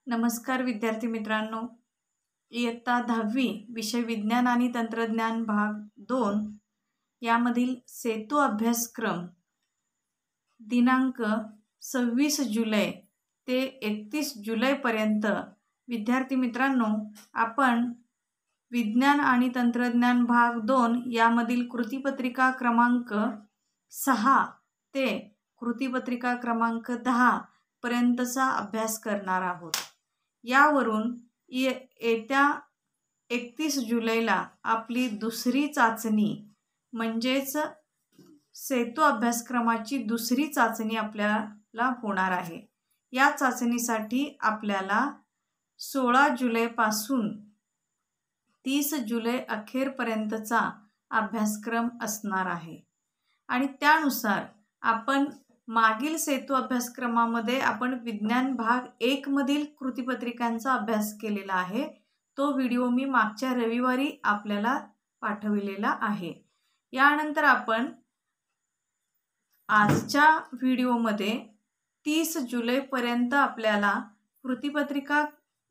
नमस्कार विद्यार्थी मित्रांनो, इयत्ता 10वी विषय विज्ञान आणि तंत्रज्ञान भाग 2 यामधील सेतू अभ्यासक्रम दिनांक 26 जुलै ते 31 जुलैपर्यंत विद्यार्थी मित्रांनो, आपण विज्ञान आणि तंत्रज्ञान भाग 2 यामधील कृतीपत्रिका क्रमांक 6 ते कृतीपत्रिका क्रमांक 10 पर्यंतचा अभ्यास करणार आहोत। यावरून येत्या 31 जुलैला आपली दुसरी चाचणी म्हणजेच सेतू अभ्यासक्रमाची दुसरी चाचणी आपल्याला होणार आहे। या चाचणीसाठी आपल्याला 16 जुलैपासून 30 जुलै अखेरपर्यंतचा अभ्यासक्रम असणार आहे आणि त्यानुसार आपण मागील सेतू अभ्यासक्रमामध्ये आपण विज्ञान भाग 1 मधील कृतीपत्रिकांचा अभ्यास केलेला आहे। तो व्हिडिओ मी मागच्या रविवारी आपल्याला पाठविलेला आहे। यानंतर आपण आजच्या व्हिडिओमध्ये 30 जुलैपर्यंत आपल्याला कृतीपत्रिका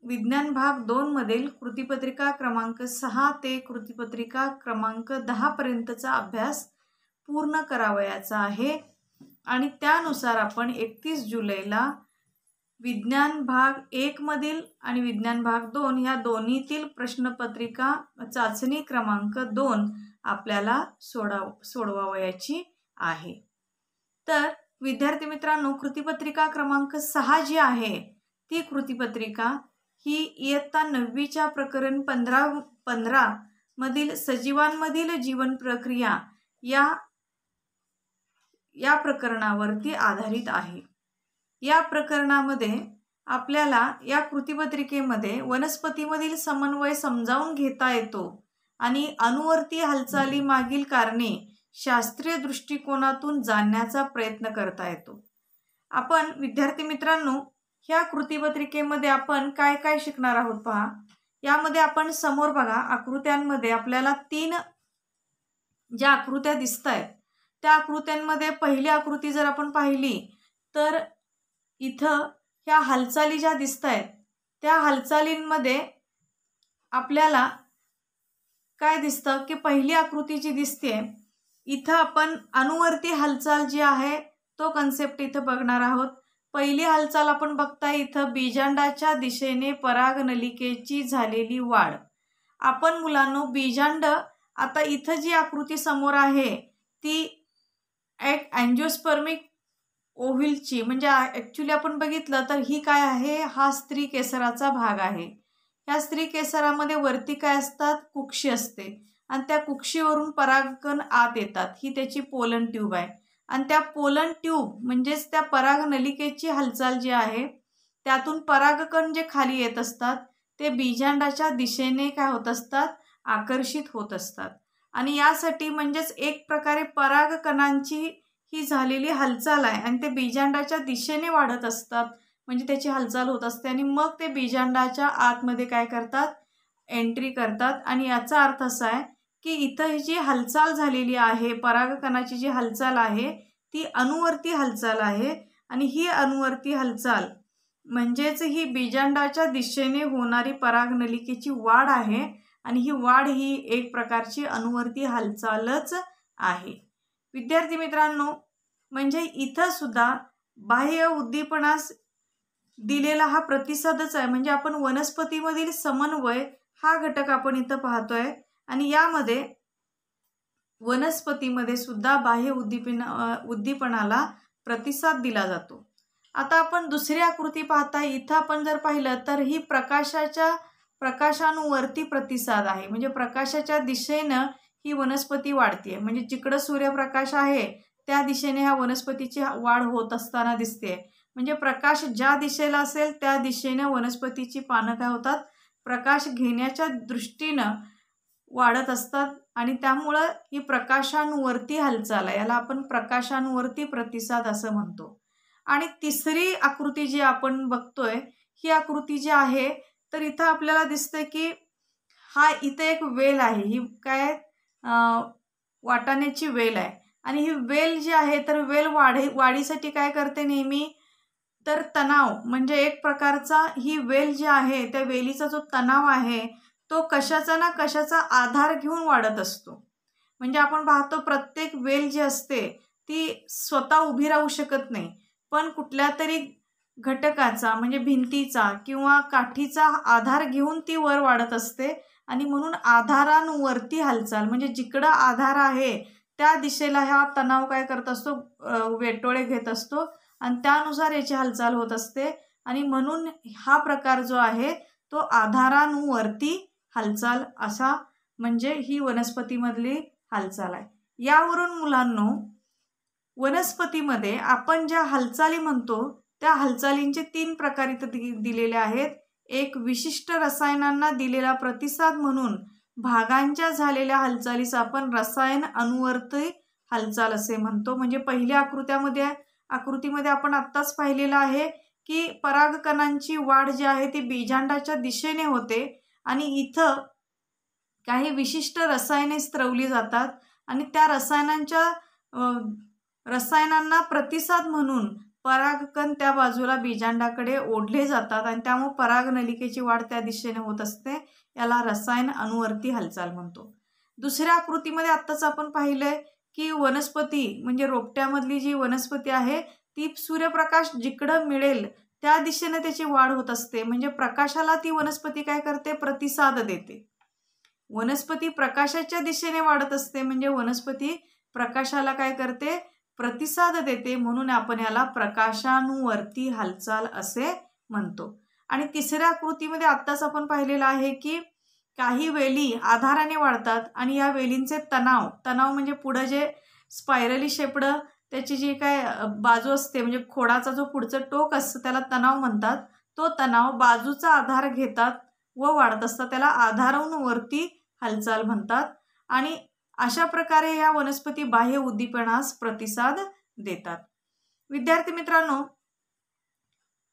विज्ञान भाग 2 मधील कृतीपत्रिका क्रमांक 6 ते कृतीपत्रिका क्रमांक 10 पर्यंतचा अभ्यास पूर्ण करावयाचा आहे आणि त्यानुसार आपण 31 जुलैला विज्ञान भाग 1 मधील आणि विज्ञान भाग 2 या दोन्हीतील प्रश्नपत्रिका चाचणी क्रमांक 2 आपल्याला सोडवावयाची आहे। तर विद्यार्थी मित्रांनो, कृतीपत्रिका क्रमांक 6 जी आहे ती कृतीपत्रिका ही इयत्ता 9वीच्या प्रकरण 15 मधील सजीवांमधील जीवन प्रक्रिया या प्रकरणावरती आधारित आहे। या प्रकरणामध्ये आपल्याला या कृतीपत्रिकेमध्ये वनस्पतीमधील समन्वय समजावून घेता येतो आणि अणुवर्ती हालचाली मागील कारणे शास्त्रीय दृष्टिकोनातून जाणण्याचा प्रयत्न करता येतो। आपण विद्यार्थी मित्रांनो, ह्या कृतीपत्रिकेमध्ये आपण काय काय शिकणार आहोत पहा। यामध्ये आपण समोर बघा, आकृत्यांमध्ये आपल्याला 3 ज्या आकृत्या दिसत आहेत त्या आकृत्यांमध्ये पहिली आकृती जर आपण पाहिली तर इथं ह्या हालचाली ज्या दिसत आहेत त्या हालचालींमध्ये आपल्याला काय दिसतं की पहिली आकृती जी दिसते इथं आपण अणुवर्ती हालचाल जी आहे तो कन्सेप्ट इथं बघणार आहोत। पहिली हालचाल आपण बघताय इथं बीजांडाच्या दिशेने परागनलिकेची झालेली वाढ। आपण मुलांनो बीजांड आता इथं जी आकृती समोर आहे ती एक अँजिओस्पर्मिक ओव्हिलची म्हणजे ॲक्च्युली आपण बघितलं तर ही काय आहे, हा स्त्री केसराचा भाग आहे। या स्त्री केसरामध्ये वरती काय असतात, कुक्षी असते आणि त्या कुक्षीवरून परागकण आत येतात। ही त्याची पोलन ट्यूब आहे आणि त्या पोलन ट्यूब म्हणजेच त्या परागनलिकेची हालचाल जी आहे त्यातून परागकण जे खाली येत असतात ते बीजांडाच्या दिशेने काय होत असतात, आकर्षित होत असतात आणि यासाठी म्हणजेच एक प्रकारे परागकणांची ही झालेली हालचाल आहे आणि ते बीजांडाच्या दिशेने वाढत असतात म्हणजे त्याची हालचाल होत असते आणि मग ते बीजांडाच्या आतमध्ये काय करतात, एंट्री करतात आणि याचा अर्थ असा आहे की इथं जी हालचाल झालेली आहे परागकणाची जी हालचाल आहे ती अणुवर्ती हालचाल आहे आणि ही अणुवर्ती हालचाल म्हणजेच ही बीजांडाच्या दिशेने होणारी परागनलिकेची वाढ आहे आणि ही वाढ ही एक प्रकारची अणुवर्ती हालचालच आहे। विद्यार्थी मित्रांनो, म्हणजे इथं सुद्धा बाह्य उद्दीपनास दिलेला हा प्रतिसादच आहे म्हणजे आपण वनस्पतीमधील समन्वय हा घटक आपण इथं पाहतोय आणि यामध्ये वनस्पतीमध्ये सुद्धा बाह्य उद्दीपनाला प्रतिसाद दिला जातो। आता आपण दुसरी आकृती पाहताय, इथं आपण जर पाहिलं तर ही प्रकाशानुवर्ती प्रतिसाद आहे म्हणजे प्रकाशाच्या दिशेनं ही वनस्पती वाढते म्हणजे जिकडं सूर्यप्रकाश आहे त्या दिशेने ह्या वनस्पतीची वाढ होत असताना दिसते। म्हणजे प्रकाश ज्या दिशेला असेल त्या दिशेने वनस्पतीची पानं काय होतात, प्रकाश घेण्याच्या दृष्टीनं वाढत असतात आणि त्यामुळं ही प्रकाशानुवर्ती हालचाल आहे, याला आपण प्रकाशानुवर्ती प्रतिसाद असं म्हणतो। आणि तिसरी आकृती जी आपण बघतोय ही आकृती जी आहे तर इथं आपल्याला दिसतंय की हा इथे एक वेल आहे, ही काय वाटाण्याची वेल आहे आणि ही वेल जी आहे तर वेल वाढीसाठी काय करते, नेहमी तर तणाव म्हणजे एक प्रकारचा ही वेल जी आहे त्या वेलीचा जो तणाव आहे तो कशाचा ना कशाचा आधार घेऊन वाढत असतो. म्हणजे आपण पाहतो प्रत्येक वेल जी असते ती स्वतः उभी राहू शकत नाही, पण कुठल्या तरी घटकाचा म्हणजे भिंतीचा किंवा काठीचा आधार घेऊन ती वर वाढत असते आणि म्हणून आधारांवरती हालचाल म्हणजे जिकडं आधार आहे त्या दिशेला हा तणाव काय करत असतो, वेटोळे घेत असतो आणि त्यानुसार याची हालचाल होत असते आणि म्हणून हा प्रकार जो आहे तो आधारांवरती हालचाल असा म्हणजे ही वनस्पतीमधली हालचाल आहे. यावरून मुलांनो वनस्पतीमध्ये आपण ज्या हालचाली म्हणतो त्या हालचालींचे 3 प्रकार इथे दिलेले आहेत. एक विशिष्ट रसायनांना दिलेला प्रतिसाद म्हणून भागांच्या झालेल्या हालचालीस आपण रसायन अनुवर्ती हालचाल असे म्हणतो. म्हणजे पहिल्या आकृतीमध्ये आपण आत्ताच पाहिलेलं आहे की परागकणांची वाढ जी आहे ती बीजांडाच्या दिशेने होते आणि इथं काही विशिष्ट रसायने स्त्रवली जातात आणि त्या रसायनांना प्रतिसाद म्हणून परागकण त्या बाजूला बीजांडाकडे ओढले जातात आणि त्यामुळे परागनलिकेची वाढ त्या दिशेने होत असते. याला रसायन अनुवर्ती हालचाल म्हणतो. दुसऱ्या आकृतीमध्ये आत्ताच आपण पाहिलंय की वनस्पती म्हणजे रोपट्यामधली जी वनस्पती आहे ती सूर्यप्रकाश जिकडं मिळेल त्या दिशेने त्याची वाढ होत असते. म्हणजे प्रकाशाला ती वनस्पती काय करते, प्रतिसाद देते. वनस्पती प्रकाशाच्या दिशेने वाढत असते म्हणजे वनस्पती प्रकाशाला काय करते, प्रतिसाद देते. म्हणून आपण याला प्रकाशानुवर्ती हालचाल असे म्हणतो. आणि तिसऱ्या आकृतीमध्ये आत्ताच आपण पाहिलेलं आहे की काही वेली आधाराने वाढतात आणि या वेलींचे तणाव म्हणजे पुढे जे स्पायरली शेपड त्याची जी काय बाजू असते म्हणजे खोडाचा जो पुढचं टोक असतं त्याला तणाव म्हणतात. तो तणाव बाजूचा आधार घेतात व वाढत असतात, त्याला आधारांवरती हालचाल म्हणतात. आणि अशा प्रकारे या वनस्पती बाह्य उद्दीपनास प्रतिसाद देतात. विद्यार्थी मित्रांनो,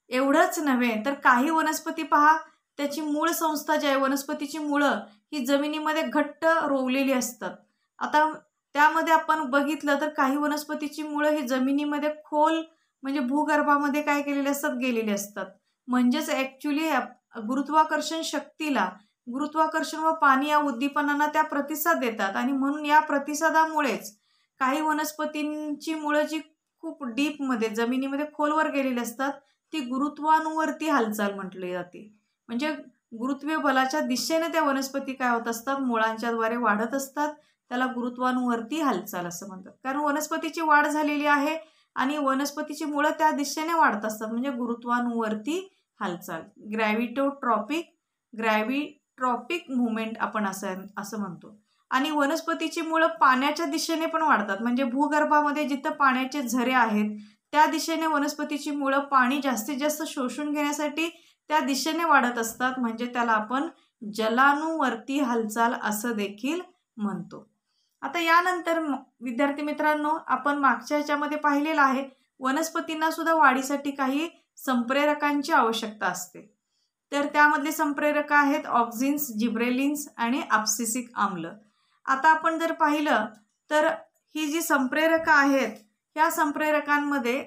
एवढंच नव्हे तर काही वनस्पती पहा त्याची मूळ संस्था जी आहे वनस्पतीची मुळं ही जमिनीमध्ये घट्ट रोवलेली असतात. आता त्यामध्ये आपण बघितलं तर काही वनस्पतीची मुळं ही जमिनीमध्ये खोल म्हणजे भूगर्भामध्ये काय केलेली असतात, गेलेली असतात. म्हणजेच ॲक्च्युली गुरुत्वाकर्षण शक्तीला गुरुत्वाकर्षण व पाणी या उद्दीपनांना त्या प्रतिसाद देतात आणि म्हणून या प्रतिसादामुळेच काही वनस्पतींची मुळं जी खूप डीपमध्ये जमिनीमध्ये खोलवर गेलेली असतात ती गुरुत्वानुवर्ती हालचाल म्हटली जाते. म्हणजे गुरुत्वीय बलाच्या दिशेने त्या वनस्पती काय होत असतात, मुळांच्या द्वारे वाढत असतात. त्याला गुरुत्वानुवर्ती हालचाल असं म्हणतात. कारण वनस्पतीची वाढ झालेली आहे आणि वनस्पतीची मुळं त्या दिशेने वाढत असतात म्हणजे गुरुत्वानुवर्ती हालचाल. ग्रॅव्हिट्रॉपिक मुवमेंट आपण असं म्हणतो. आणि वनस्पतीची मुळं पाण्याच्या दिशेने पण वाढतात. म्हणजे भूगर्भामध्ये जिथं पाण्याचे झरे आहेत त्या दिशेने वनस्पतीची मुळं पाणी जास्तीत जास्त शोषून घेण्यासाठी त्या दिशेने वाढत असतात. म्हणजे त्याला आपण जलानुवर्ती हालचाल असं देखील म्हणतो. आता यानंतर विद्यार्थी मित्रांनो आपण मागच्या ह्याच्यामध्ये पाहिलेलं आहे वनस्पतींना सुद्धा वाढीसाठी काही संप्रेरकांची आवश्यकता असते. तर त्यामधले संप्रेरक आहेत ऑक्झिन्स, जिब्रेलिन्स आणि अब्सिसिक आम्ल. आता आपण जर पाहिलं तर ही जी संप्रेरक आहेत ह्या संप्रेरकांमध्ये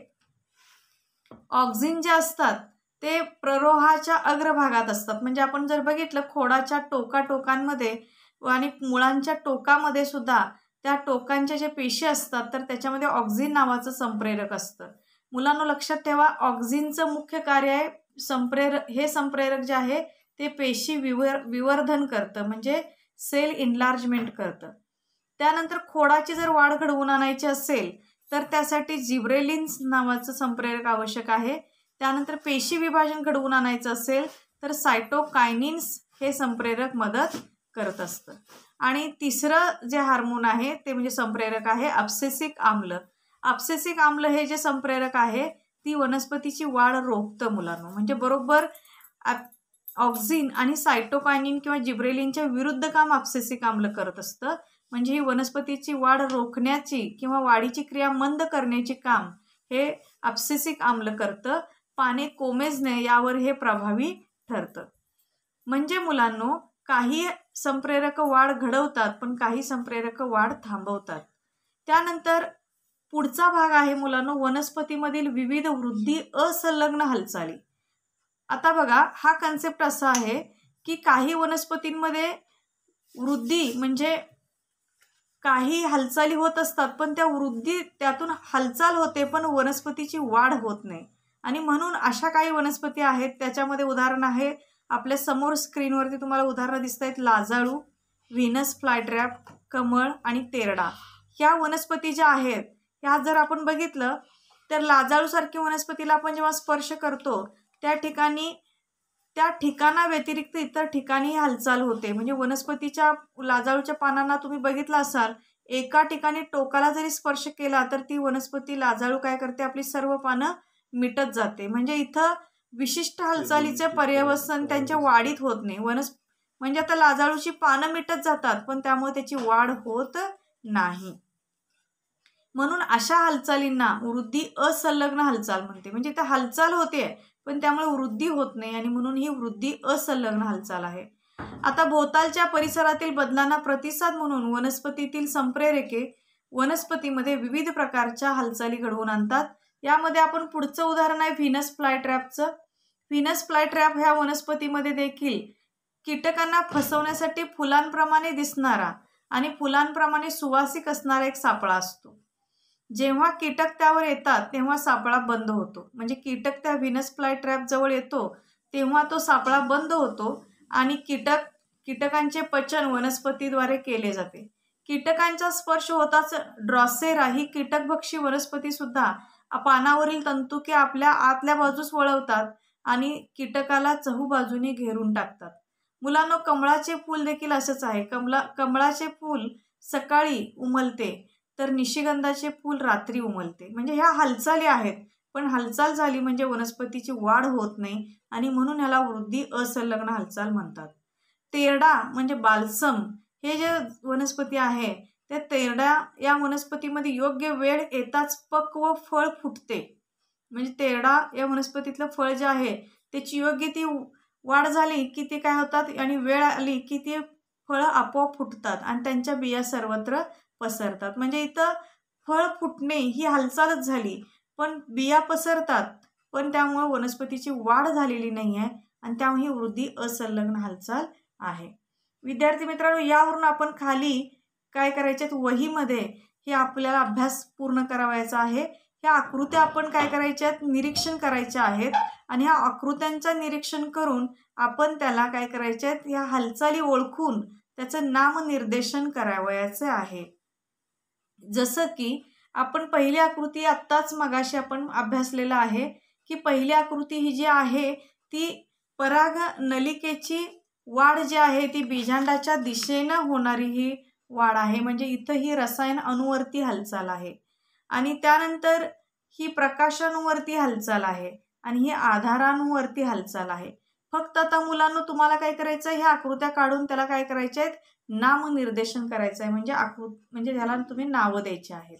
ऑक्झिन जे असतात ते प्ररोहाच्या अग्रभागात असतात. म्हणजे आपण जर बघितलं खोडाच्या टोकांमध्ये आणि मुळांच्या टोकामध्ये सुद्धा त्या टोकांच्या जे पेशी असतात तर त्याच्यामध्ये ऑक्झिन नावाचं संप्रेरक असतं. मुलांना लक्षात ठेवा ऑक्झिनचं मुख्य कार्य आहे हे संप्रेरक जे आहे ते पेशी विवर्धन करतं म्हणजे सेल इनलार्जमेंट करतं. त्यानंतर खोडाची जर वाढ घडवून आणायची असेल तर त्यासाठी जिब्रेलिन्स नावाचं संप्रेरक आवश्यक आहे. त्यानंतर पेशी विभाजन घडवून आणायचं असेल तर सायटोकायनिन्स हे संप्रेरक मदत करत असतं. आणि तिसरं जे हार्मोन आहे ते म्हणजे संप्रेरक आहे अब्सिसिक आम्ल. अब्सिसिक आम्ल हे जे संप्रेरक आहे ती वनस्पतीची वाढ रोखतं मुलांना. म्हणजे बरोबर ऑक्झिन आणि सायटोकायनिन किंवा जिब्रेलिनच्या विरुद्ध काम अब्सिसिक आम्ल करत असतं. म्हणजे ही वनस्पतीची वाढ रोखण्याची किंवा वाढीची क्रिया मंद करण्याची काम हे अब्सिसिक आम्ल करतं. पाने कोमेजणे यावर हे प्रभावी ठरतं. म्हणजे मुलांनो काही संप्रेरक वाढ घडवतात पण काही संप्रेरक वाढ थांबवतात. त्यानंतर पुढचा भाग आहे मुलांनो वनस्पतीमधील विविध वृद्धी असंलग्न हालचाली. आता बघा हा कन्सेप्ट असा आहे की काही वनस्पतींमध्ये वृद्धी म्हणजे काही हालचाली होत असतात, पण त्या वृद्धी त्यातून हालचाल होते पण वनस्पतीची वाढ होत नाही. आणि म्हणून अशा काही वनस्पती आहेत, त्याच्यामध्ये उदाहरण आहे आपल्या समोर स्क्रीनवरती तुम्हाला उदाहरणं दिसत आहेत. लाजाळू, व्हीनस फ्लायट्रॅप, कमळ आणि तेरडा. ह्या वनस्पती ज्या आहेत ह्या जर आपण बघितलं तर लाजाळूसारखी वनस्पतीला आपण जेव्हा स्पर्श करतो त्या ठिकाणा व्यतिरिक्त इतर ठिकाणी हालचाल होते. म्हणजे वनस्पतीच्या लाजाळूच्या पानांना तुम्ही बघितलं असाल, एका ठिकाणी टोकाला जरी स्पर्श केला तर ती वनस्पती लाजाळू काय करते, आपली सर्व पानं मिटत जाते. म्हणजे इथं विशिष्ट हालचालीचे पर्यवसन त्यांच्या वाढीत होत नाही. म्हणजे आता लाजाळूची पानं मिटत जातात पण त्यामुळे त्याची वाढ होत नाही. म्हणून अशा हालचालींना वृद्धी असंलग्न हालचाल म्हणते. म्हणजे त्या हालचाल होते पण त्यामुळे वृद्धी होत नाही आणि म्हणून ही वृद्धी असंलग्न हालचाल आहे. आता भोवतालच्या परिसरातील बदलांना प्रतिसाद म्हणून वनस्पतीतील संप्रेरके वनस्पतीमध्ये विविध प्रकारच्या हालचाली घडवून आणतात. यामध्ये आपण पुढचं उदाहरण आहे व्हीनस फ्लायट्रॅपचं. व्हीनस फ्लायट्रॅप ह्या वनस्पतीमध्ये देखील कीटकांना फसवण्यासाठी फुलांप्रमाणे दिसणारा आणि फुलांप्रमाणे सुवासिक असणारा एक सापळा असतो. जेव्हा कीटक त्यावर येतात तेव्हा सापळा बंद होतो. म्हणजे कीटक त्या व्हीनस फ्लायट्रॅप जवळ येतो तेव्हा तो सापळा बंद होतो आणि कीटकांचे पचन वनस्पतीद्वारे केले जाते. कीटकांचा स्पर्श होताच ड्रॉसेरा ही कीटकभक्षी वनस्पती सुद्धा पानावरील तंतुके आपल्या आतल्या बाजूस वळवतात आणि कीटकाला चहूबाजूने घेरून टाकतात. मुलांनो, कमळाचे फूल देखील असंच आहे. कमळाचे फूल सकाळी उमलते तर निशिगंधाचे फूल रात्री उमलते. म्हणजे ह्या हालचाली आहेत, पण हालचाल झाली म्हणजे वनस्पतीची वाढ होत नाही आणि म्हणून ह्याला वृद्धी असंलग्न हालचाल म्हणतात. तेरडा म्हणजे बाल्सम हे जे वनस्पती आहे त्या तेरडा या वनस्पतीमध्ये योग्य वेळ येताच पक्व फळ फुटते. म्हणजे तेरडा या वनस्पतीतलं फळ जे आहे त्याची योग्य ती वाढ झाली की ते काय होतात आणि वेळ आली की ते फळं आपोआप फुटतात आणि त्यांच्या बिया सर्वत्र पसरतात. म्हणजे इथं फळ फुटणे ही हालचालच झाली पण बिया पसरतात, पण त्यामुळे वनस्पतीची वाढ झालेली नाही आहे आणि त्यामुळे ही वृद्धी असंलग्न हालचाल आहे. विद्यार्थी मित्रांनो, यावरून आपण खाली काय करायचे वहीमध्ये हे आपल्याला अभ्यास पूर्ण करावायचा आहे. ह्या आकृत्या आपण काय करायच्या आहेत, निरीक्षण करायच्या आहेत आणि ह्या आकृत्यांचं निरीक्षण करून आपण त्याला काय करायचे आहेत, ह्या हालचाली ओळखून त्याचं नामनिर्देशन करावयाचे आहे. जसं की आपण पहिली आकृती आत्ताच मगाशी आपण अभ्यासलेला आहे की पहिली आकृती ही जी आहे ती पराग नलिकेची वाढ जी आहे ती बीजांडाच्या दिशेनं होणारी ही वाढ आहे. म्हणजे इथं ही रसायन अणुवर्ती हालचाल आहे आणि त्यानंतर ही प्रकाशाणुवर्ती हालचाल आहे आणि ही आधाराणुवर्ती हालचाल आहे. फक्त आता मुलांना तुम्हाला काय करायचं आहे, ह्या आकृत्या काढून त्याला काय करायचे आहेत, नामनिर्देशन करायचं आहे. म्हणजे त्याला तुम्ही नावं द्यायची आहेत.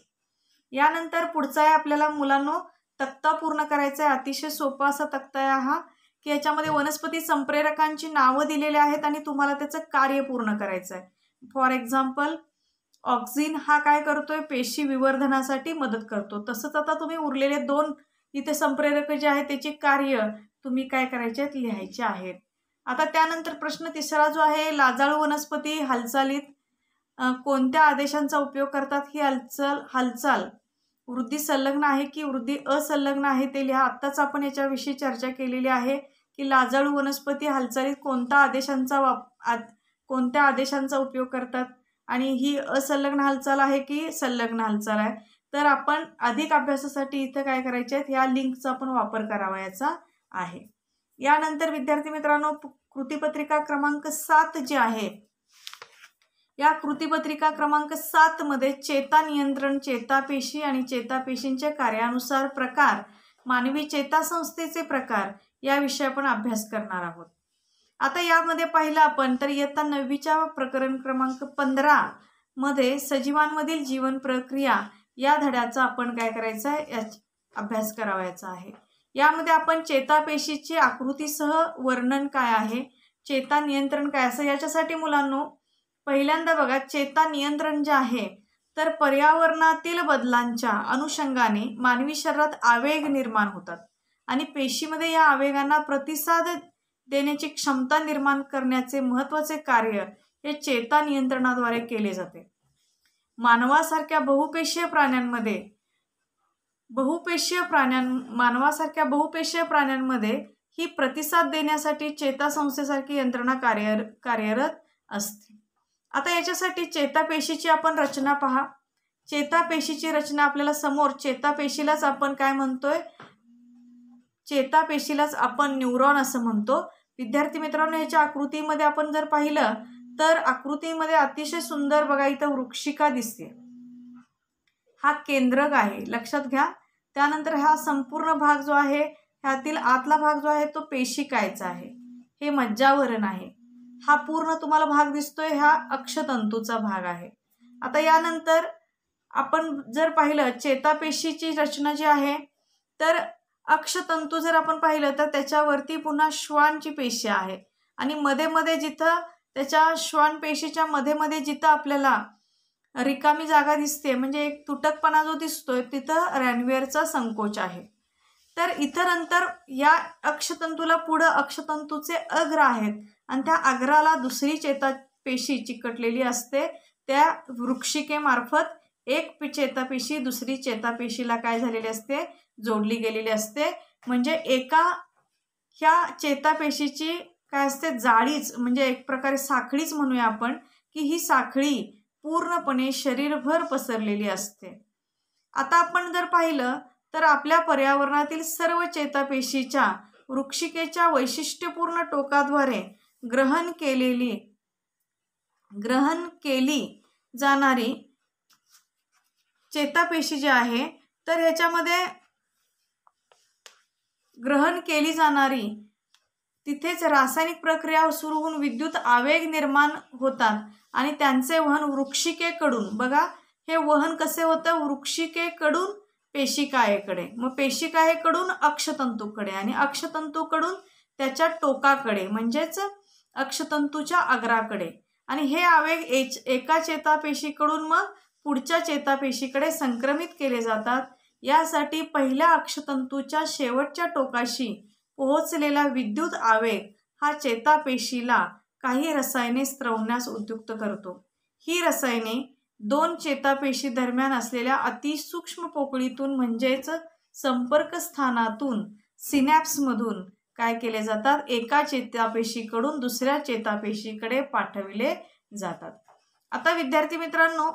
यानंतर पुढचा आहे आपल्याला मुलांनो तक्ता पूर्ण करायचा आहे. अतिशय सोपा असा तक्ता आहे हा की याच्यामध्ये वनस्पती संप्रेरकांची नावं दिलेली आहेत आणि तुम्हाला त्याचं कार्य पूर्ण करायचं आहे. फॉर एक्झाम्पल ऑक्झिन हा काय करतोय, पेशी विवर्धनासाठी मदत करतो. तसंच आता तुम्ही उरलेले 2 इथे संप्रेरक जे आहेत त्याचे कार्य तुम्ही काय करायचे आहेत, लिहायचे आहेत. आता त्यानंतर प्रश्न तिसरा जो आहे, लाजाळू वनस्पती हालचालीत कोणत्या आदेशांचा उपयोग करतात. ही हालचाल वृद्धी संलग्न आहे की वृद्धी असंलग्न आहे ते लिहा. आत्ताच आपण याच्याविषयी चर्चा केलेली आहे की लाजाळू वनस्पती हालचालीत कोणत्या आदेशांचा उपयोग करतात आणि ही असंलग्न हालचाल आहे की संलग्न हालचाल आहे. तर आपण अधिक अभ्यासासाठी इथं काय करायचे आहेत, या लिंकचा आपण वापर करावयाचा आहे. यानंतर विद्यार्थी मित्रांनो कृतीपत्रिका क्रमांक 7 जी आहे, या कृतीपत्रिका क्रमांक 7 मध्ये चेता नियंत्रण, चेतापेशी आणि चेतापेशींच्या कार्यानुसार प्रकार, मानवी चेतासंस्थेचे प्रकार याविषयी आपण अभ्यास करणार आहोत. आता यामध्ये पाहिलं आपण तर इयत्ता 9वीच्या प्रकरण क्रमांक 15 मध्ये सजीवांमधील जीवन प्रक्रिया या धड्याचा आपण काय करायचं आहे, अभ्यास करावयाचा आहे. यामध्ये आपण चेतापेशीची आकृतीसह वर्णन काय आहे, चेता नियंत्रण काय असं, याच्यासाठी मुलांनो पहिल्यांदा बघा चेता नियंत्रण जे आहे तर पर्यावरणातील बदलांच्या अनुषंगाने मानवी शरीरात आवेग निर्माण होतात आणि पेशीमध्ये या आवेगांना प्रतिसाद देण्याची क्षमता निर्माण करण्याचे महत्त्वाचे कार्य हे चेता नियंत्रणाद्वारे केले जाते. मानवासारख्या बहुपेशीय प्राण्यांमध्ये ही प्रतिसाद देण्यासाठी चेतासंस्थेसारखी यंत्रणा कार्यरत असते. आता याच्यासाठी चेतापेशीची आपण रचना पहा. चेतापेशीची रचना आपल्याला समोर चेतापेशीलाच आपण काय म्हणतोय, चेतापेशीलाच आपण न्यूरॉन असं म्हणतो. विद्यार्थी मित्रांनो, ह्याच्या आकृतीमध्ये आपण जर पाहिलं तर आकृतीमध्ये अतिशय सुंदर बघा इथं वृक्षिका दिसते. हा केंद्रक आहे, लक्षात घ्या. त्यानंतर हा संपूर्ण भाग जो आहे, ह्यातील आतला भाग जो आहे तो पेशिकायचा आहे. हे मज्जावरण आहे. हा पूर्ण तुम्हाला भाग दिसतोय, हा अक्षतंतूचा भाग आहे. आता यानंतर आपण जर पाहिलं चेतापेशीची रचना जी आहे, तर अक्षतंतू जर आपण पाहिलं तर त्याच्यावरती पुन्हा श्वानची पेशी आहे आणि मध्ये जिथं त्याच्या श्वान पेशीच्या मध्ये जिथं आपल्याला रिकामी जागा दिसते, म्हणजे एक तुटकपणा जो दिसतोय, तिथं रॅनवेअरचा संकोच आहे. तर इतर नंतर या अक्षतंतूला पुढं अक्षतंतूचे अग्र आहेत आणि त्या अग्राला दुसरी चेतापेशी चिकटलेली असते. त्या वृक्षिकेमार्फत एक चेतापेशी दुसरी चेतापेशीला काय झालेली असते, जोडली गेलेली असते. म्हणजे एका ह्या चेतापेशीची काय असते, जाळीच, म्हणजे एक प्रकारे साखळीच म्हणूया आपण, की ही साखळी पूर्णपणे शरीरभर पसरलेली असते. आता आपण जर पाहिलं तर आपल्या पर्यावरणातील सर्व चेतापेशीच्या वृक्षिकेच्या वैशिष्ट्यपूर्ण टोकाद्वारे ग्रहण केली जाणारी चेतापेशी जी आहे, तर ह्याच्यामध्ये ग्रहण केली जाणारी तिथेच रासायनिक प्रक्रिया सुरू होऊन विद्युत आवेग निर्माण होतात आणि त्यांचे वहन वृक्षिकेकडून, बघा हे वहन कसे होतं, वृक्षिकेकडून पेशिकायेकडे, मग पेशिकायेकडून अक्षतंतूकडे आणि अक्षतंतूकडून त्याच्या टोकाकडे म्हणजेच अक्षतंतूच्या अग्राकडे. आणि हे आवेग एका चेतापेशीकडून मग पुढच्या चेतापेशीकडे संक्रमित केले जातात. यासाठी पहिल्या अक्षतंतूच्या शेवटच्या टोकाशी पोहोचलेला विद्युत आवेग हा चेतापेशीला काही रसायने स्त्रवण्यास उद्युक्त करतो. ही रसायने दोन चेतापेशी दरम्यान असलेल्या अतिसूक्ष्म पोकळीतून म्हणजेच संपर्क स्थानातून सिनॅप्समधून काय केले जातात, एका चेतापेशीकडून दुसऱ्या चेतापेशीकडे पाठविले जातात. आता विद्यार्थी मित्रांनो,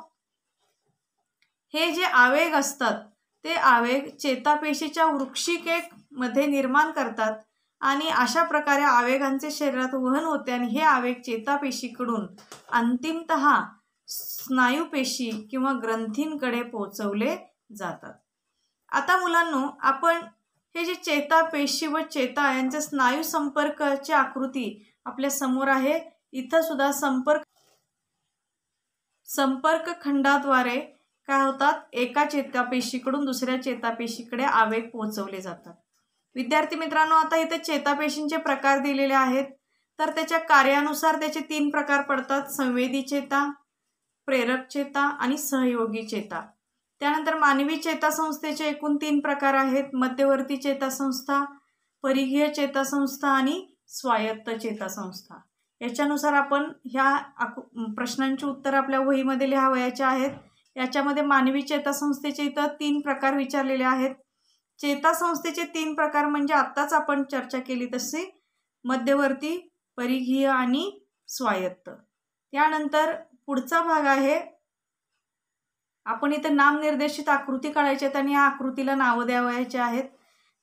हे जे आवेग असतात ते आवेग चेतापेशीच्या वृक्षिकेमध्ये निर्माण करतात आणि अशा प्रकारे आवेगांचे शरीरात वहन होते आणि हे आवेग चेतापेशीकडून अंतिमतः स्नायूपेशी किंवा ग्रंथींकडे पोहोचवले जातात. आता मुलांनो, आपण हे जे चेतापेशी व चेता यांचे स्नायू संपर्काची आकृती आपल्या समोर आहे. इथं सुद्धा संपर्क खंडाद्वारे काय होतात, एका चेतापेशीकडून दुसऱ्या चेतापेशीकडे आवेग पोहोचवले जातात. विद्यार्थी मित्रांनो, आता इथे चेतापेशींचे प्रकार दिलेले आहेत. तर त्याच्या कार्यानुसार त्याचे 3 प्रकार पडतात: संवेदी चेता, प्रेरक चेता आणि सहयोगी चेता. त्यानंतर मानवी चेतासंस्थेचे एकूण 3 प्रकार आहेत: मध्यवर्ती चेतासंस्था, परिघीय चेतासंस्था आणि स्वायत्त चेतासंस्था. याच्यानुसार आपण ह्या प्रश्नांची उत्तर आपल्या वहीमध्ये लिहावयाचे आहेत. याच्यामध्ये मानवी चेतासंस्थेचे इथं 3 प्रकार विचारलेले आहेत. चेतासंस्थेचे 3 प्रकार म्हणजे आत्ताच आपण चर्चा केली तसे मध्यवर्ती, परिघीय आणि स्वायत्त. त्यानंतर पुढचा भाग आहे, आपण इथे नामनिर्देशित आकृती काढायची आहेत आणि या आकृतीला नावं द्यावयाची आहेत.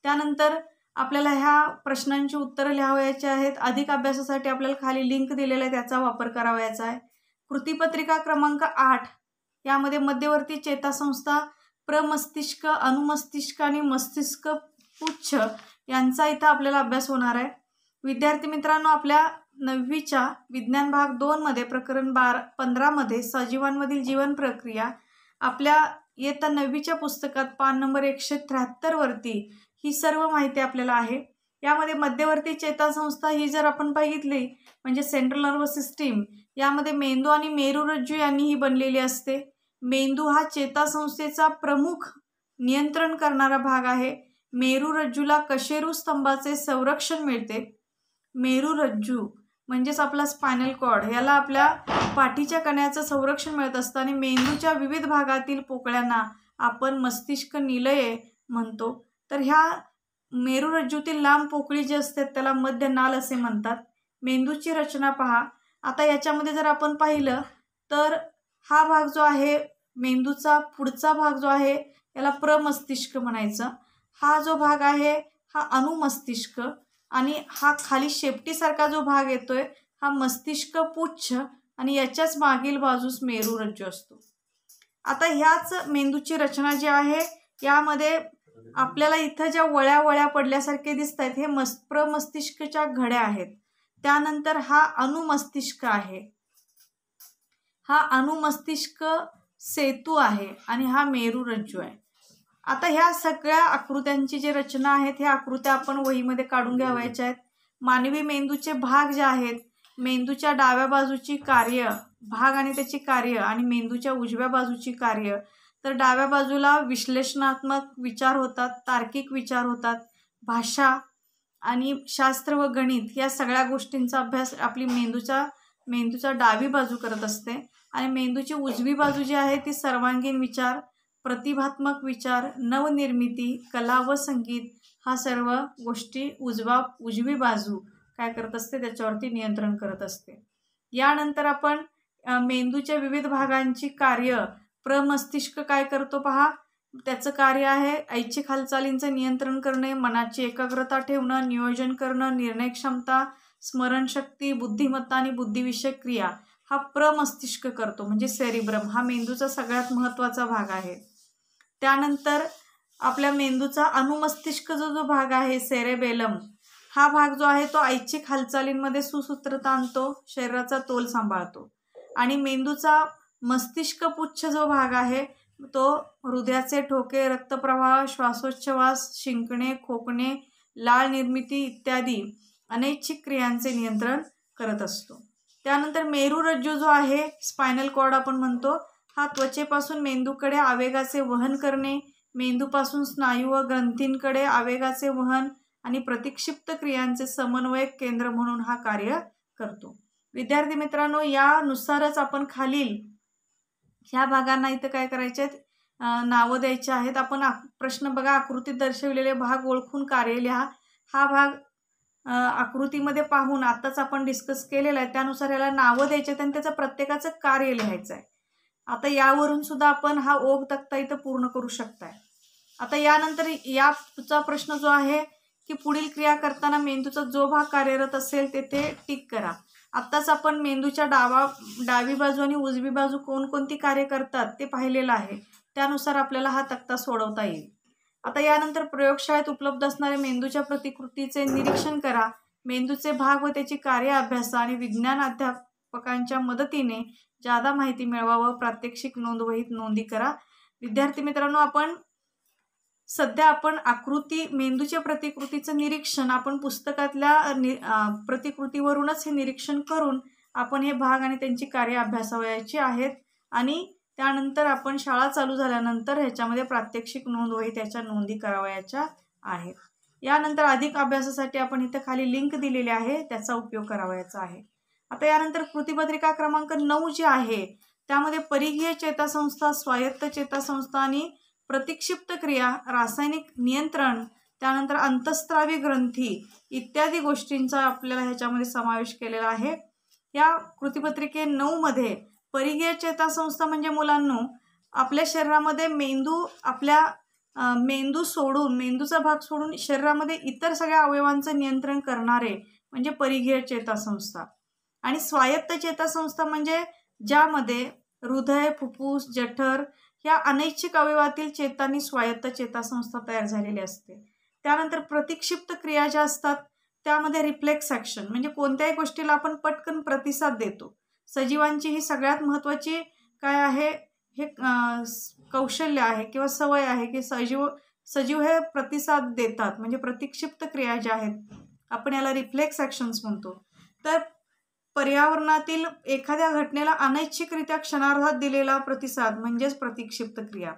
त्यानंतर आपल्याला ह्या प्रश्नांची उत्तरं लिहावयाची आहेत. अधिक अभ्यासासाठी आपल्याला खाली लिंक दिलेला आहे, त्याचा वापर करावयाचा आहे. कृतीपत्रिका क्रमांक 8 यामध्ये मध्यवर्ती चेतासंस्था, प्रमस्तिष्क, अनुमस्तिष्क आणि मस्तिष्क पुच्छ यांचा इथं आपल्याला अभ्यास होणार आहे. विद्यार्थी मित्रांनो, आपल्या 9वीच्या विज्ञान भाग 2 मध्ये प्रकरण 15 मध्ये सजीवांमधील जीवन प्रक्रिया आपल्या इयत्ता 9वीच्या पुस्तकात पान नंबर 173 वरती ही सर्व माहिती आपल्याला आहे. यामध्ये मध्यवर्ती चेतासंस्था ही जर आपण बघितली म्हणजे सेंट्रल नर्वस सिस्टीम, यामध्ये मेंदू आणि मेरुरज्जू यांनी ही बनलेली असते. मेंदू हा चेतासंस्थेचा प्रमुख नियंत्रण करणारा भाग आहे। मेरुरज्जूला कशेरू स्तंभाचे संरक्षण मिळते। मेरुरज्जू म्हणजेच आपला स्पायनल कॉर्ड याला आपल्या पाठीच्या कण्याचं संरक्षण मिळत असतं आणि मेंदूच्या विविध भागातील पोकळ्यांना आपण मस्तिष्क निलये म्हणतो। तर ह्या मेरुरज्जूतील लांब पोकळी जी असते त्याला मध्य नाल असे म्हणतात। मेंदूची रचना पहा। आता याच्यामध्ये जर आपण पाहिलं तर हा भाग जो आहे मेंदूचा पुढचा भाग जो आहे याला प्रमस्तिष्क म्हणायचं। हा जो भाग आहे हा अनुमस्तिष्क आणि हा खाली शेपटीसारखा जो भाग येतोय हा मस्तिष्क पुच्छ आणि याच्याच मागील बाजूस मेरुरज्जू असतो। आता ह्याच मेंदूची रचना जी आहे यामध्ये आपल्याला इथं ज्या वळ्या वळ्या पडल्यासारखे दिसत आहेत हे प्रमस्तिष्कच्या घड्या आहेत। त्यानंतर हा अनुमस्तिष्क आहे, हा अनुमस्तिष्क सेतू आहे आणि हा मेरुरज्जू आहे। आता ह्या सगळ्या आकृत्यांची जी रचना आहेत ह्या आकृत्या आपण वहीमध्ये काढून घ्यावायच्या आहेत। मानवी मेंदूचे भाग जे आहेत, मेंदूच्या डाव्या बाजूची कार्य भाग आणि त्याची कार्य आणि मेंदूच्या उजव्या बाजूची कार्य। तर डाव्या बाजूला विश्लेषणात्मक विचार होतात, तार्किक विचार होतात, भाषा आणि शास्त्र व गणित या सगळ्या गोष्टींचा अभ्यास आपली मेंदूचा डावी बाजू करत असते। आणि मेंदूची उजवी बाजू जी आहे ती सर्वांगीण विचार, प्रतिभात्मक विचार, नवनिर्मिती, कला व संगीत हा सर्व गोष्टी उजवी बाजू काय करत असते त्याच्यावरती नियंत्रण करत असते। यानंतर आपण मेंदूच्या विविध भागांची कार्य प्रमस्तिष्क काय करतो पहा। त्याचं कार्य आहे ऐच्छिक हालचालींचं नियंत्रण करणे, मनाची एकाग्रता ठेवणं, नियोजन करणं, निर्णय क्षमता, स्मरणशक्ती, बुद्धिमत्ता आणि बुद्धिविषयक क्रिया हा प्रमस्तिष्क करतो। म्हणजे सेरिब्रम हा मेंदूचा सगळ्यात महत्त्वाचा भाग आहे। त्यानंतर आपल्या मेंदूचा अनुमस्तिष्क जो भाग आहे सेरेबेलम हा भाग जो आहे तो ऐच्छिक हालचालींमध्ये सुसूत्रता आणतो, शरीराचा तोल सांभाळतो। आणि मेंदूचा मस्तिष्क पुच्छ जो भाग आहे तो हृदयाचे ठोके, रक्तप्रवाह, श्वासोच्छवास, शिंकणे, खोकणे, लाळ निर्मिती इत्यादी अनैच्छिक क्रियांचे नियंत्रण करत असतो। त्यानंतर मेरुरज्जू जो आहे स्पायनल कॉर्ड आपण म्हणतो, हा त्वचेपासून मेंदूकडे आवेगाचे वहन करणे, मेंदूपासून स्नायू व ग्रंथींकडे आवेगाचे वहन आणि प्रतिक्षिप्त क्रियांचे समन्वयक केंद्र म्हणून हा कार्य करतो। विद्यार्थी मित्रांनो, यानुसारच आपण खालील ह्या भागांना इथं काय करायचे आहेत, नावं द्यायचे आहेत। आपण प्रश्न बघा, आकृतीत दर्शविलेले भाग ओळखून कार्य लिहा। हा भाग आकृतीमध्ये पाहून आताच आपण डिस्कस केलेला आहे त्यानुसार याला नावं द्यायचे आहेत आणि त्याचं प्रत्येकाचं कार्य लिहायचं आहे। आता यावरून सुद्धा आपण हा ओघ तक्ता इथं पूर्ण करू शकताय। आता यानंतर या पुढचा प्रश्न जो आहे की पुढील क्रिया करताना मेंदूचा जो भाग कार्यरत असेल तेथे टिक करा। आत्ताच आपण मेंदूच्या डावी बाजू आणि उजवी बाजू कोणकोणती कार्य करतात ते पाहिलेलं आहे, त्यानुसार आपल्याला हा तक्ता सोडवता येईल। आता यानंतर प्रयोगशाळेत उपलब्ध असणाऱ्या मेंदूच्या प्रतिकृतीचे निरीक्षण करा, मेंदूचे भाग व त्याची कार्य अभ्यासा आणि विज्ञान अध्यापकांच्या मदतीने जादा माहिती मिळवा व प्रात्यक्षिक नोंदवहीत नोंदी करा। विद्यार्थी मित्रांनो, सध्या आपण आकृती मेंदूच्या प्रतिकृतीचं निरीक्षण आपण पुस्तकातल्या प्रतिकृतीवरूनच हे निरीक्षण करून आपण हे भाग आणि त्यांची कार्य अभ्यासावयाची आहेत आणि त्यानंतर आपण शाळा चालू झाल्यानंतर ह्याच्यामध्ये प्रात्यक्षिक नोंदवही त्याच्या नोंदी करावयाच्या आहेत। यानंतर अधिक अभ्यासासाठी आपण इथं खाली लिंक दिलेली आहे, त्याचा उपयोग करावयाचा आहे। आता यानंतर कृतीपत्रिका क्रमांक 9 जी आहे त्यामध्ये परिघीय चेतासंस्था, स्वायत्त चेतासंस्था आणि प्रतिक्षिप्त क्रिया, रासायनिक नियंत्रण, त्यानंतर अंतःस्रावी ग्रंथी इत्यादी गोष्टींचा आपल्याला ह्याच्यामध्ये समावेश केलेला आहे। या कृतीपत्रिके 9 मध्ये परिघीय चेतासंस्था म्हणजे मुलांनो आपल्या शरीरामध्ये मेंदूचा भाग सोडून शरीरामध्ये इतर सगळ्या अवयवांचं नियंत्रण करणारे म्हणजे परिघीय चेतासंस्था। आणि स्वायत्त चेतासंस्था म्हणजे ज्यामध्ये हृदय, फुफ्फुस, जठर या अनैच्छिक अवयवातील चेतांनी स्वायत्त चेतासंस्था तयार झालेली असते। त्यानंतर प्रतिक्षिप्त क्रिया ज्या असतात त्यामध्ये रिफ्लेक्स ॲक्शन म्हणजे कोणत्याही गोष्टीला आपण पटकन प्रतिसाद देतो। सजीवांची ही सगळ्यात महत्त्वाची काय आहे, हे कौशल्य आहे किंवा सवय आहे की सजीव हे प्रतिसाद देतात, म्हणजे प्रतिक्षिप्त क्रिया ज्या आहेत आपण याला रिफ्लेक्स ॲक्शन्स म्हणतो। तर पर्यावरणातील एखाद्या घटनेला अनैच्छिकरित्या क्षणार्धात दिलेला प्रतिसाद म्हणजेच प्रतिक्षिप्त क्रिया.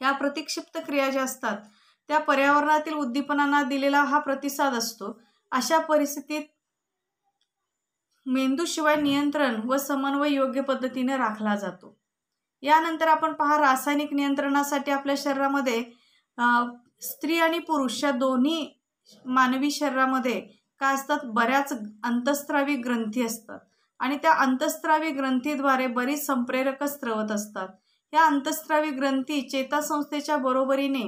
या प्रतिक्षिप्त क्रिया ज्या असतात त्या पर्यावरणातील उद्दीपनांना दिलेला हा प्रतिसाद असतो. अशा परिस्थितीत मेंदूशिवाय नियंत्रण व समन्वय योग्य पद्धतीने राखला जातो. यानंतर आपण पहा, रासायनिक नियंत्रणासाठी आपल्या शरीरामध्ये स्त्री आणि पुरुष या दोन्ही मानवी शरीरामध्ये काय असतात, बऱ्याच अंतःस्रावी ग्रंथी असतात आणि त्या अंतःस्रावी ग्रंथीद्वारे बरीच संप्रेरक स्रवत असतात. या अंतःस्रावी ग्रंथी चेतासंस्थेच्या बरोबरीने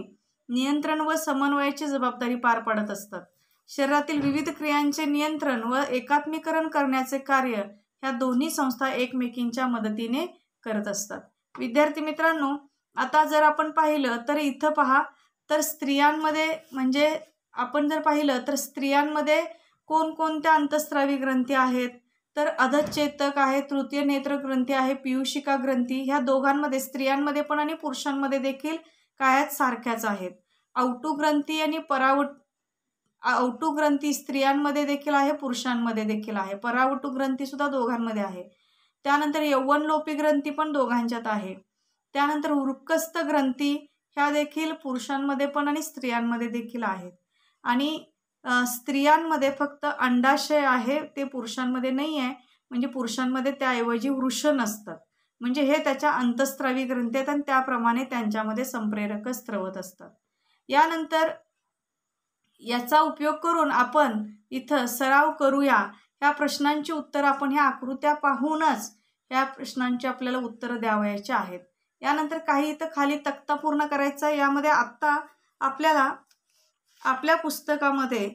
नियंत्रण व समन्वयाची जबाबदारी पार पाडत असतात. शरीरातील विविध क्रियांचे नियंत्रण व एकात्मीकरण करण्याचे कार्य ह्या दोन्ही संस्था एकमेकींच्या मदतीने करत असतात. विद्यार्थी मित्रांनो, आता जर आपण पाहिलं तर इथं पहा, तर स्त्रियांमध्ये म्हणजे आपण जर पाहिलं तर स्त्रियांमध्ये कोणकोणत्या अंतःस्रावी ग्रंथी आहेत, तर अधश्चेतक आहे, तृतीय नेत्र ग्रंथी आहे, पीयूषिका ग्रंथी. ह्या दोघांमध्ये स्त्रियांमध्ये पण आणि पुरुषांमध्ये देखील काय आहेत, सारख्याच आहेत. औटू ग्रंथी आणि औटू ग्रंथी स्त्रियांमध्ये देखील आहे, पुरुषांमध्ये देखील आहे. परावटू ग्रंथी सुद्धा दोघांमध्ये आहे. त्यानंतर यौवनलोपी ग्रंथी पण दोघांच्यात आहे. त्यानंतर वृक्कस्थ ग्रंथी ह्या देखील पुरुषांमध्ये पण आणि स्त्रियांमध्ये देखील आहेत. आणि स्त्रियांमध्ये फक्त अंडाशय आहे, ते पुरुषांमध्ये नाही आहे. म्हणजे पुरुषांमध्ये त्याऐवजी वृषण असतात. म्हणजे हे त्याच्या अंतःस्रावी ग्रंथी आहेत आणि त्याप्रमाणे त्यांच्यामध्ये संप्रेरक स्रवत असतात. यानंतर याचा उपयोग करून आपण इथं सराव करूया. ह्या प्रश्नांची उत्तर आपण ह्या आकृत्या पाहूनच ह्या प्रश्नांची आपल्याला उत्तरं द्यावयाची आहेत. यानंतर काही इथं खाली तक्ता पूर्ण करायचा. यामध्ये आत्ता आपल्याला आपल्या पुस्तकामध्ये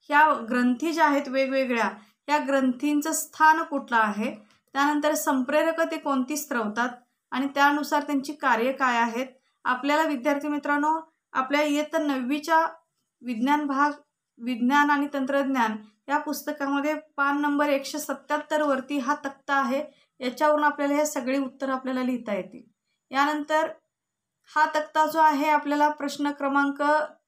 ह्या ग्रंथी ज्या आहेत वेगवेगळ्या, या ग्रंथींचं स्थान कुठलं आहे, त्यानंतर संप्रेरक ते कोणती स्रवतात आणि त्यानुसार त्यांची कार्य काय आहेत. आपल्याला विद्यार्थी मित्रांनो आपल्या इयत्ता 9वीच्या विज्ञान आणि तंत्रज्ञान या पुस्तकामध्ये पान नंबर 177 वरती हा तक्ता आहे. याच्यावरून आपल्याला हे सगळी उत्तर आपल्याला लिहिता येतील. यानंतर हा तक्ता जो आहे आपल्याला प्रश्न क्रमांक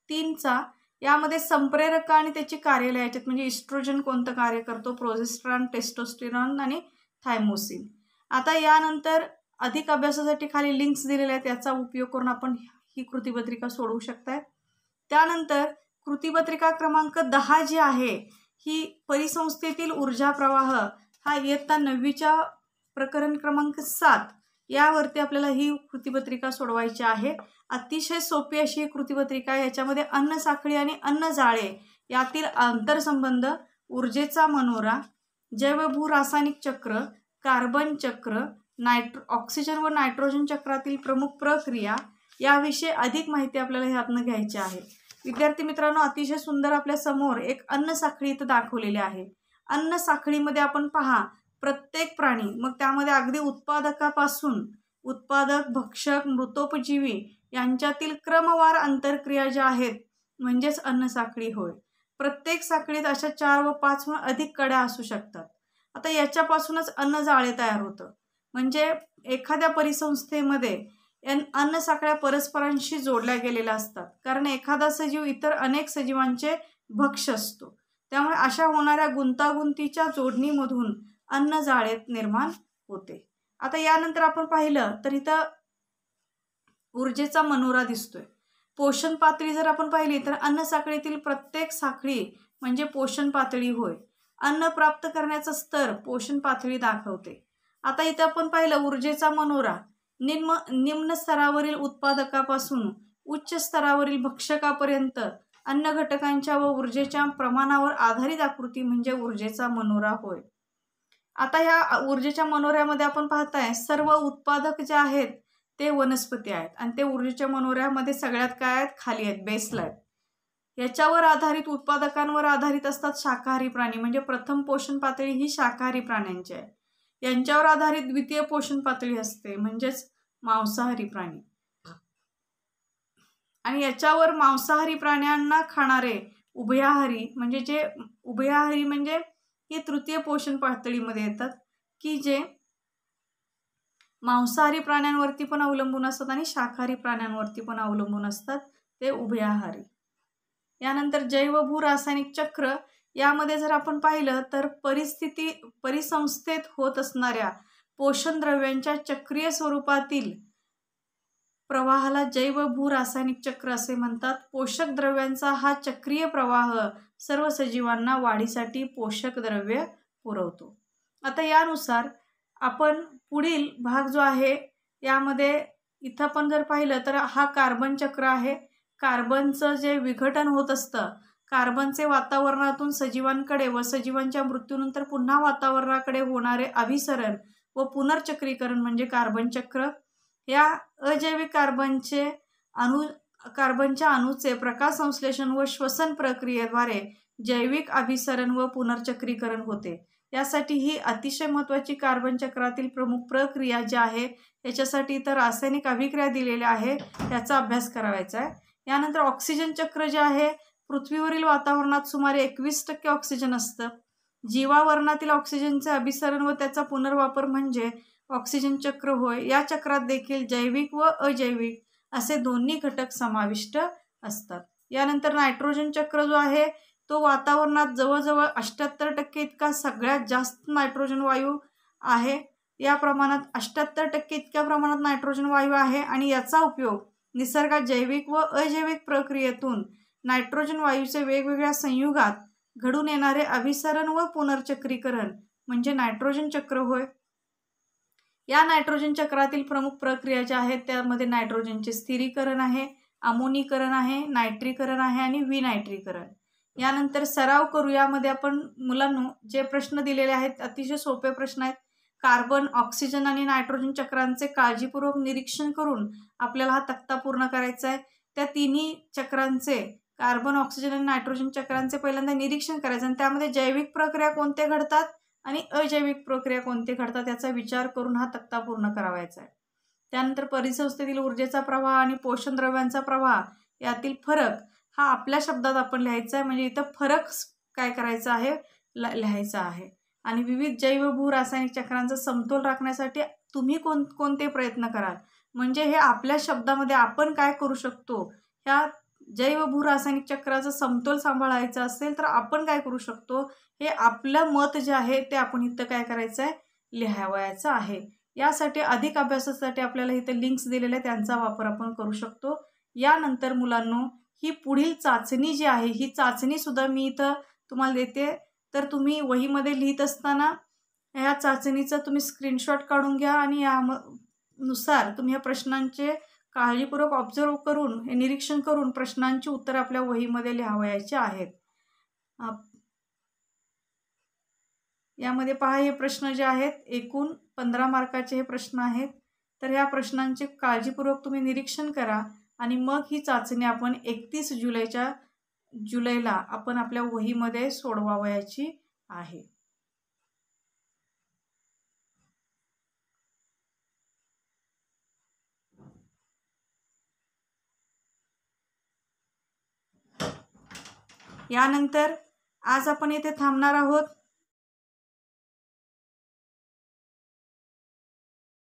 3चा, यामध्ये संप्रेरक आणि त्याची कार्य लिहायची आहेत. म्हणजे इस्ट्रोजन कोणतं कार्य करतो, प्रोजेस्टेरॉन, टेस्टोस्टेरॉन आणि थायमोसिन. आता यानंतर अधिक अभ्यासासाठी खाली लिंक्स दिलेल्या आहेत, याचा उपयोग करून आपण ही कृतीपत्रिका सोडवू शकताय. त्यानंतर कृतीपत्रिका क्रमांक 10 जी आहे ही परिसंस्थेतील ऊर्जा प्रवाह हा इयत्ता 9वीच्या प्रकरण क्रमांक 7 यावरती आपल्याला ही कृतीपत्रिका सोडवायची आहे. अतिशय सोपी अशी ही कृतीपत्रिका. याच्यामध्ये अन्न साखळी आणि अन्न जाळे यातील आंतरसंबंध, ऊर्जेचा मनोरा, जैवभू रासायनिक चक्र, कार्बन चक्र, ऑक्सिजन व नायट्रोजन चक्रातील प्रमुख प्रक्रिया याविषयी अधिक माहिती आपल्याला ह्यातनं घ्यायची आहे. विद्यार्थी मित्रांनो, अतिशय सुंदर आपल्या समोर एक अन्न साखळी इथं दाखवलेली आहे. अन्न साखळीमध्ये आपण पहा, प्रत्येक प्राणी, मग त्यामध्ये अगदी उत्पादकापासून उत्पादक, भक्षक, मृतोपजीवी यांच्यातील क्रमवार अंतरक्रिया ज्या आहेत म्हणजेच अन्न साखळी होय. प्रत्येक साखळीत अशा 4 व 5 अधिक कड्या असू शकतात. आता याच्यापासूनच अन्न जाळे तयार होतं. म्हणजे एखाद्या परिसंस्थेमध्ये अन्न साखळ्या परस्परांशी जोडल्या गेलेल्या असतात, कारण एखादा सजीव इतर अनेक सजीवांचे भक्ष असतो. त्यामुळे अशा होणाऱ्या गुंतागुंतीच्या जोडणीमधून अन्न जाळे निर्माण होते. आता यानंतर आपण पाहिलं तर इथं ऊर्जेचा मनोरा दिसतोय. पोषण पातळी जर आपण पाहिली तर अन्न साखळीतील प्रत्येक साखळी म्हणजे पोषण पातळी होय. अन्न प्राप्त करण्याचा स्तर पोषण पातळी दाखवते. आता इथं आपण पाहिलं ऊर्जेचा मनोरा, निम्न स्तरावरील उत्पादकापासून उच्च स्तरावरील भक्षकापर्यंत अन्न घटकांच्या व ऊर्जेच्या प्रमाणावर आधारित आकृती म्हणजे ऊर्जेचा मनोरा होय. आता ह्या ऊर्जेच्या मनोऱ्यामध्ये आपण पाहताय सर्व उत्पादक जे आहेत ते वनस्पती आहेत आणि ते ऊर्जेच्या मनोऱ्यामध्ये सगळ्यात काय आहेत, खाली आहेत, बेसला आहेत. याच्यावर आधारित उत्पादकांवर आधारित असतात शाकाहारी प्राणी, म्हणजे प्रथम पोषण पातळी ही शाकाहारी प्राण्यांची आहे. यांच्यावर आधारित द्वितीय पोषण पातळी असते म्हणजेच मांसाहारी प्राणी, आणि याच्यावर मांसाहारी प्राण्यांना खाणारे उभयाहारी म्हणजे हे तृतीय पोषण पातळीमध्ये येतात, की जे मांसाहारी प्राण्यांवरती पण अवलंबून असतात आणि शाकाहारी प्राण्यांवरती पण अवलंबून असतात, ते उभयाहारी. यानंतर जैवभू रासायनिक चक्र यामध्ये जर आपण पाहिलं तर परिसंस्थेत होत असणाऱ्या पोषण द्रव्यांच्या चक्रीय स्वरूपातील प्रवाहाला जैव भू रासायनिक चक्र असे म्हणतात. पोषक द्रव्यांचा हा चक्रीय प्रवाह सर्व सजीवांना वाढीसाठी पोषक द्रव्य पुरवतो. आता यानुसार आपण पुढील भाग जो आहे यामध्ये इथं पण जर पाहिलं तर हा कार्बन चक्र आहे. कार्बनचं जे विघटन होत असतं, कार्बनचे वातावरणातून सजीवांकडे व सजीवांच्या मृत्यूनंतर पुन्हा वातावरणाकडे होणारे अभिसरण व पुनर्चक्रीकरण म्हणजे कार्बन चक्र. या अजैविक कार्बनच्या अणूचे प्रकाश संश्लेषण व श्वसन प्रक्रियेद्वारे जैविक अभिसरण व पुनर्चक्रीकरण होते. यासाठी ही अतिशय महत्त्वाची कार्बन चक्रातील प्रमुख प्रक्रिया जी आहे याच्यासाठी इतर रासायनिक अभिक्रिया दिलेल्या आहे, त्याचा अभ्यास करावायचा आहे. यानंतर ऑक्सिजन चक्र जे आहे, पृथ्वीवरील वातावरणात सुमारे 21% ऑक्सिजन असतं. जीवावरणातील ऑक्सिजनचे अभिसरण व त्याचा पुनर्वापर म्हणजे ऑक्सिजन चक्र होय. या चक्रात देखील जैविक व अजैविक असे दोन्ही घटक समाविष्ट असतात. यानंतर नायट्रोजन चक्र जो आहे तो वातावरणात जवळजवळ 78% इतका सगळ्यात जास्त नायट्रोजन वायू आहे. या प्रमाणात 78% इतक्या प्रमाणात नायट्रोजन वायू आहे आणि याचा उपयोग निसर्गात जैविक व अजैविक प्रक्रियेतून नायट्रोजन वायूचे वेगवेगळ्या संयुगात घडून येणारे अभिसरण व पुनर्चक्रीकरण म्हणजे नायट्रोजन चक्र होय. या नायट्रोजन चक्रातील प्रमुख प्रक्रिया ज्या आहेत त्यामध्ये नायट्रोजनचे स्थिरीकरण आहे, अमोनीकरण आहे, नायट्रीकरण आहे आणि विनायट्रीकरण. यानंतर सराव करू. यामध्ये आपण मुलांनो जे प्रश्न दिलेले आहेत अतिशय सोपे प्रश्न आहेत. कार्बन, ऑक्सिजन आणि नायट्रोजन चक्रांचे काळजीपूर्वक निरीक्षण करून आपल्याला हा तक्ता पूर्ण करायचा आहे. त्या तिन्ही चक्रांचे कार्बन, ऑक्सिजन आणि नायट्रोजन चक्रांचे पहिल्यांदा निरीक्षण करायचं आणि त्यामध्ये जैविक प्रक्रिया कोणते घडतात आणि अजैविक प्रक्रिया कोणते घडतात याचा विचार करून हा तक्ता पूर्ण करावायचा आहे. त्यानंतर परिसंस्थेतील ऊर्जेचा प्रवाह आणि पोषण द्रव्यांचा प्रवाह यातील फरक हा आपल्या शब्दात आपण लिहायचा आहे. म्हणजे इथं फरक काय करायचा आहे लिहायचा आहे. आणि विविध जैव भू रासायनिक चक्रांचा समतोल राखण्यासाठी तुम्ही कोणते प्रयत्न कराल, म्हणजे हे आपल्या शब्दामध्ये आपण काय करू शकतो, ह्या जैव भू रासायनिक चक्राचा समतोल सांभाळायचा असेल तर आपण काय करू शकतो हे आपलं मत जे आहे ते आपण इथं काय करायचं आहे लिहावयाचं आहे. यासाठी अधिक अभ्यासासाठी आपल्याला इथे लिंक्स दिलेले त्यांचा वापर आपण करू शकतो. यानंतर मुलांनो ही पुढील चाचणी जी आहे ही चाचणी सुद्धा मी इथं तुम्हाला देते. तर तुम्ही वहीमध्ये लिहित असताना ह्या चाचणीचा तुम्ही स्क्रीनशॉट काढून घ्या आणि यानुसार तुम्ही या प्रश्नांचे काळजीपूर्वक ऑब्झर्व करून हे निरीक्षण करून प्रश्नांची उत्तरं आपल्या वहीमध्ये लिहावयाची आहेत. यामध्ये पहा हे प्रश्न जे आहेत एकूण 15 मार्काचे हे प्रश्न आहेत. तर ह्या प्रश्नांचे काळजीपूर्वक तुम्ही निरीक्षण करा आणि मग ही चाचणी आपण 31 जुलैला आपण आपल्या वहीमध्ये सोडवावयाची आहे. यानंतर आज आपण इथे थांबणार आहोत.